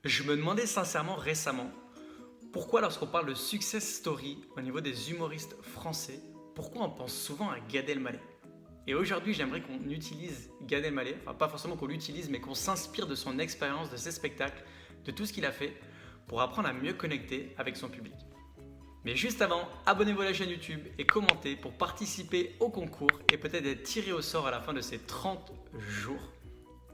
Je me demandais sincèrement récemment pourquoi lorsqu'on parle de success story au niveau des humoristes français, pourquoi on pense souvent à Gad Elmaleh. Et aujourd'hui, j'aimerais qu'on utilise Gad Elmaleh, enfin pas forcément qu'on l'utilise, mais qu'on s'inspire de son expérience, de ses spectacles, de tout ce qu'il a fait pour apprendre à mieux connecter avec son public. Mais juste avant, abonnez-vous à la chaîne YouTube et commentez pour participer au concours et peut-être être tiré au sort à la fin de ces 30 jours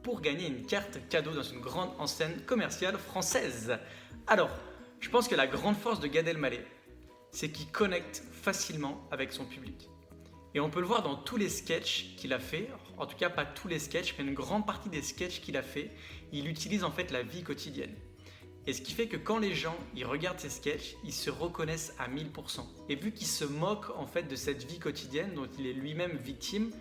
pour gagner une carte cadeau dans une grande enseigne commerciale française. Alors, je pense que la grande force de Gad Elmaleh, c'est qu'il connecte facilement avec son public. Et on peut le voir dans tous les sketchs qu'il a fait, en tout cas pas tous les sketchs, mais une grande partie des sketchs qu'il a fait, il utilise en fait la vie quotidienne. Et ce qui fait que quand les gens ils regardent ces sketchs, ils se reconnaissent à 1000%. Et vu qu'il se moque en fait de cette vie quotidienne dont il est lui-même victime,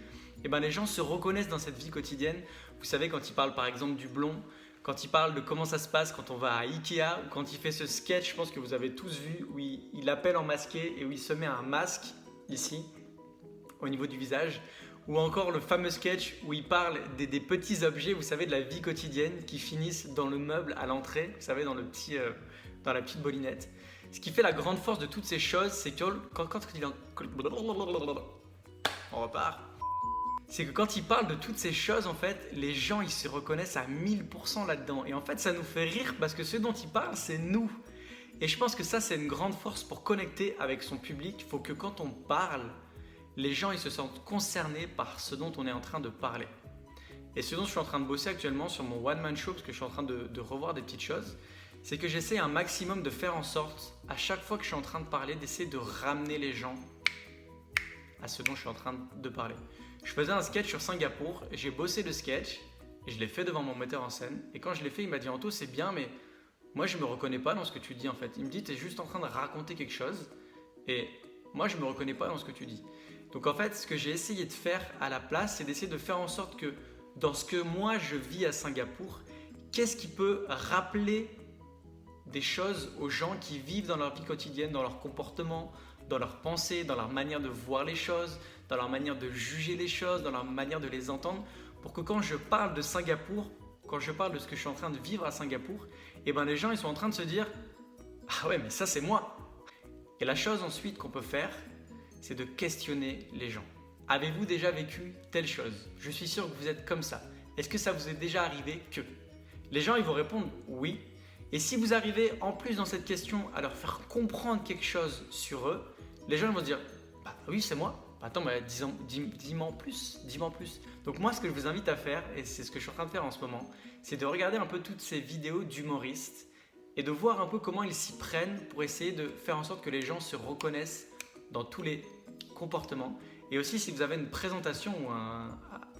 et ben les gens se reconnaissent dans cette vie quotidienne. Vous savez, quand il parle par exemple du blond, quand il parle de comment ça se passe quand on va à Ikea, ou quand il fait ce sketch, je pense que vous avez tous vu, où il appelle en masqué et où il se met un masque ici, au niveau du visage, ou encore le fameux sketch où il parle des petits objets, vous savez, de la vie quotidienne qui finissent dans le meuble à l'entrée, vous savez, dans la petite bolinette. Ce qui fait la grande force de toutes ces choses, c'est que quand il en... On repart. C'est que quand il parle de toutes ces choses, en fait, les gens, ils se reconnaissent à 1000% là-dedans. Et en fait, ça nous fait rire parce que ce dont il parle, c'est nous. Et je pense que ça, c'est une grande force pour connecter avec son public. Il faut que quand on parle, les gens, ils se sentent concernés par ce dont on est en train de parler. Et ce dont je suis en train de bosser actuellement sur mon one-man show, parce que je suis en train de revoir des petites choses, c'est que j'essaie un maximum de faire en sorte, à chaque fois que je suis en train de parler, d'essayer de ramener les gens à ce dont je suis en train de parler. Je faisais un sketch sur Singapour, j'ai bossé le sketch et je l'ai fait devant mon metteur en scène. Et quand je l'ai fait, il m'a dit Anto, c'est bien, mais moi je me reconnais pas dans ce que tu dis en fait. Il me dit, tu es juste en train de raconter quelque chose et moi je me reconnais pas dans ce que tu dis. Donc en fait, ce que j'ai essayé de faire à la place, c'est d'essayer de faire en sorte que dans ce que moi je vis à Singapour, qu'est-ce qui peut rappeler des choses aux gens qui vivent dans leur vie quotidienne, dans leur comportement, dans leurs pensées, dans leur manière de voir les choses, dans leur manière de juger les choses, dans leur manière de les entendre, pour que quand je parle de Singapour, quand je parle de ce que je suis en train de vivre à Singapour, et ben les gens ils sont en train de se dire « Ah ouais, mais ça c'est moi !» Et la chose ensuite qu'on peut faire, c'est de questionner les gens. Avez-vous déjà vécu telle chose? Je suis sûr que vous êtes comme ça. Est-ce que ça vous est déjà arrivé que? Les gens ils vont répondre « Oui ». Et si vous arrivez en plus dans cette question à leur faire comprendre quelque chose sur eux, les gens vont se dire bah oui c'est moi, bah, attends bah, dis-moi en plus, dis-moi en plus. Donc moi ce que je vous invite à faire, et c'est ce que je suis en train de faire en ce moment, c'est de regarder un peu toutes ces vidéos d'humoristes et de voir un peu comment ils s'y prennent pour essayer de faire en sorte que les gens se reconnaissent dans tous les comportements. Et aussi si vous avez une présentation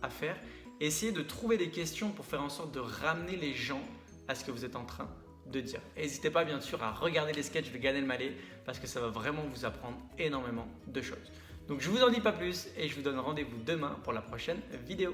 à faire, essayez de trouver des questions pour faire en sorte de ramener les gens à ce que vous êtes en train de dire. N'hésitez pas bien sûr à regarder les sketchs de Gad Elmaleh parce que ça va vraiment vous apprendre énormément de choses. Donc je vous en dis pas plus et je vous donne rendez-vous demain pour la prochaine vidéo.